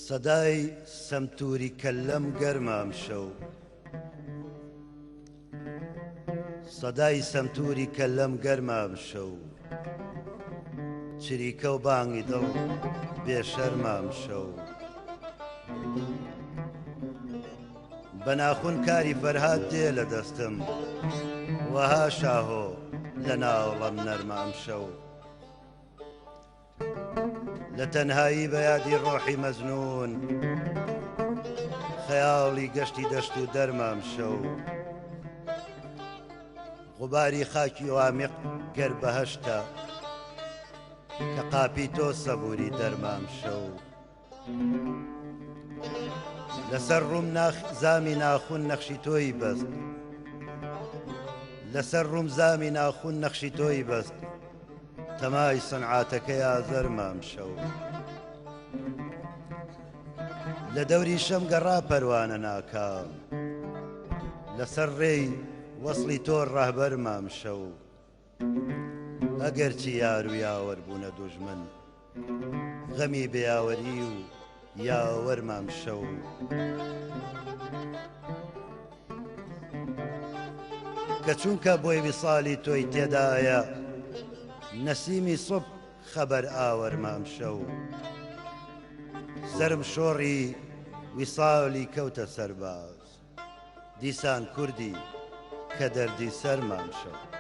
سەدای سەمتوری کەللەم گەرمام شەو، سەدای سەمتوری کەللەم گەرمام شەو، چریکە و بانگی دڵ بێشەرمام شەو. بە ناخون کاری فەرهاد دێ لە دەستم، وەها شاهۆ لە ناوڵەم نەرمام شەو. لە تەنهایی بە یادی ڕۆحی مەزنون، خەیاڵی گەشتی دەشت و دەرمام شەو. غوباری خاکی وامیق گەر بەهەشتە، کە قاپی تۆ سەبووری دەرمام شەو. لەسەر ڕووم زامی ناخون نەخشی تۆی بەست، لەسەر ڕووم زامی ناخون نەخشی تۆی بەست، تەمای سەنعاتەکە یازەرمام شەو. لە دەوری شەم گەڕا پەروانە ناکام، لەسەر ڕێی وەسڵی تۆ ڕاهبەرمام شەو. ئەگەرچی یار و یاوەر بوونە دوژمن، غەمی بێیاوەری و یاوەرمام شەو. کە چونکە بۆی ویساڵی تۆی تێدایە، نەسیمی سوب خەبەر ئاوەرمام شەو. سرم شۆڕی ویساڵی کەوتە سەرباز، دیسان کوردی کە دەردی سەرمام شەو.